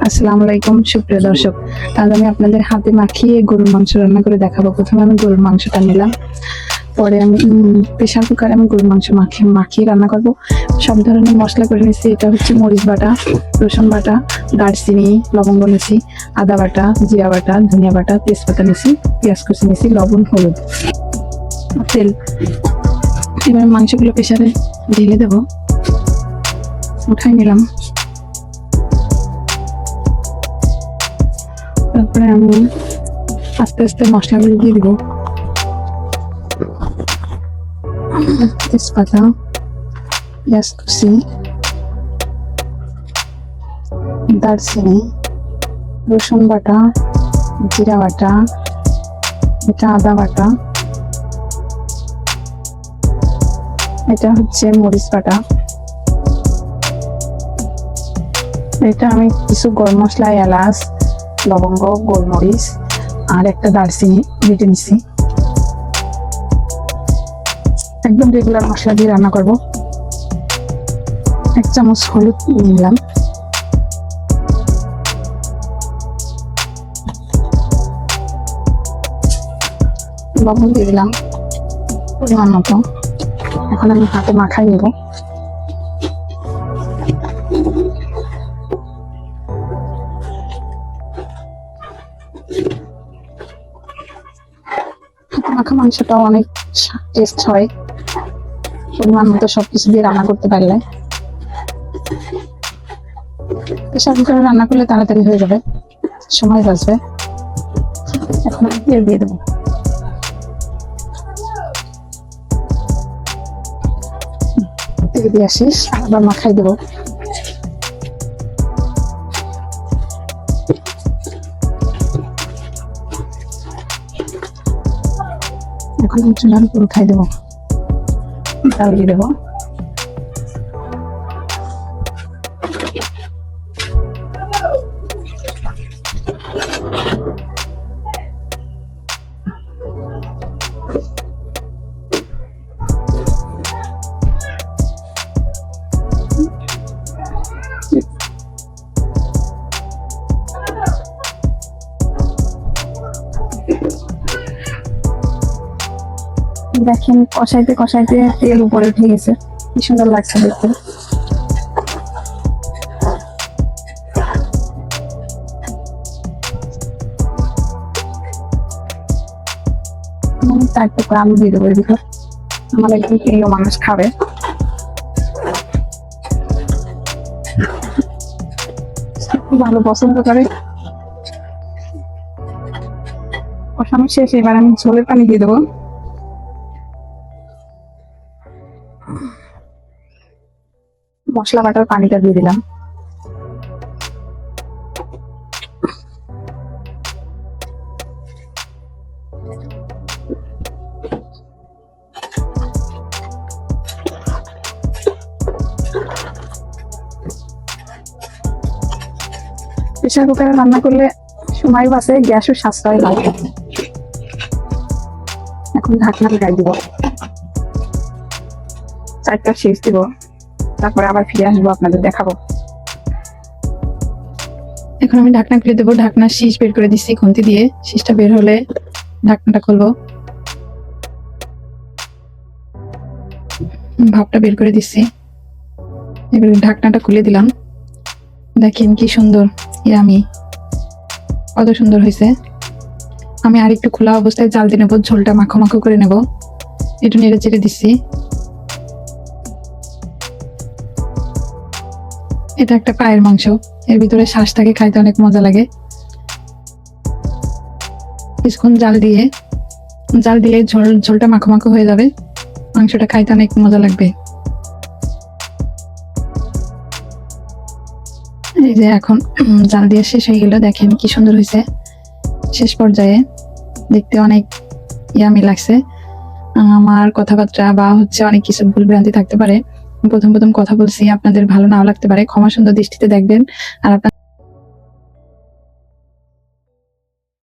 আসসালামু আলাইকুম সুপ্রিয় দর্শক, আজ আমি আপনাদের হাতে মাখিয়ে গরুর মাংস রান্না করে দেখাবো। প্রথমে আমি গরুর মাংসটা নিলাম, পরে আমি প্রেসার কুকারে আমি গরুর মাংস মাখিয়ে রান্না করব। সব ধরনের মশলা করে নিচ্ছি। এটা হচ্ছে মরিচ বাটা, রসুন বাটা, দারচিনি, লবঙ্গ নিছি, আদা বাটা, জিরা বাটা, ধনিয়া বাটা, তেজপাতা নিছি, পেঁয়াজ কুচি নিছি, লবণ, হলুদ, তেল। এবার মাংসগুলো প্রেসারে ঢেলে দেবো, উঠাই নিলাম। তারপরে আমি আস্তে আস্তে মশলাগুলো দিয়ে দিব। তেজপাতা, পেঁয়াজ কুচি, দারচিনি, রসুন বাটা, জিরা বাটা, এটা আদা বাটা, এটা হচ্ছে মরিচ বাটা, এটা আমি কিছু গরম মশলা, এলাচ, লবঙ্গ, গোলমরিচ আর একটা দারচিনি বেটে নিছি। একদম রেগুলার মশলা দিয়ে রান্না করব। 1 চামচ হলুদ নিলাম, লবণ দিয়ে দিলাম পরিমাণ মতো। এখন আমি হাতে মাখাই নেব। মাখা মাংসটাও অনেক টেস্ট হয় পরিমাণ মতো সবকিছু দিয়ে রান্না করতে পারলে। প্রেসার কুকারে রান্না করলে তাড়াতাড়ি হয়ে যাবে, সময় বাঁচবে। এখন আমি তেল দিয়ে দেবো। তেল দিয়ে আসিস, আবার মাখাই দেবো। এখন আমি চুলার উপর উঠাই দেবো, ডাল দিয়ে দেবো। দেখেন কষাইতে কষাইতে তেল উপরে উঠে গেছে, কি সুন্দর লাগছে দেখতে। চার টুকরা আলু দিয়ে দেবো এর ভিতর, আমার একদম প্রিয় মানুষ খাবে। খুব ভালো পছন্দ করে। কষানো শেষ, এবার আমি ঝোলের পানি দিয়ে দেবো। মশলা বাটার পানিটা দিয়ে দিলাম। প্রেসার কুকারে রান্না করলে সময় বাঁচে, গ্যাসও সাশ্রয় হয়। এখন ঢাকনা লাগাই দিব, 4টা শেষ দিব, তারপরে আবার ফিরে আসবো, আপনাদের দেখাবো। এখন আমি ঢাকনা খুলে দেবো। ঢাকনার শীষ বের করে দিচ্ছি খুন্তি দিয়ে। শীষটা বের হলে ঢাকনাটা খুলবো। ভাপটা বের করে দিচ্ছি। এবার ঢাকনাটা খুলে দিলাম। দেখেন কি সুন্দর, ইয়ামি, কত সুন্দর হয়েছে। আমি আর একটু খোলা অবস্থায় জাল দিয়ে নেবো, ঝোলটা মাখো মাখো করে নেব। একটু নেড়ে চেড়ে দিচ্ছি। এটা একটা পায়ের মাংস, এর ভিতরে শ্বাস থাকে, খাইতে অনেক মজা লাগে। কিছুক্ষণ জাল দিলে ঝোলটা মাখো মাখো হয়ে যাবে, মাংসটা খাইতে অনেক মজা লাগবে। এই যে এখন জাল দিয়ে শেষ হয়ে গেল, দেখেন কি সুন্দর হয়েছে। শেষ পর্যায়ে দেখতে অনেক ইয়ামি লাগছে। আমার কথাবার্তা বা অনেক কিছু ভুল ভ্রান্তি থাকতে পারে, প্রথম কথা বলছি, আপনাদের ভালো নাও লাগতে পারে, ক্ষমা সুন্দর দৃষ্টিতে দেখবেন। আর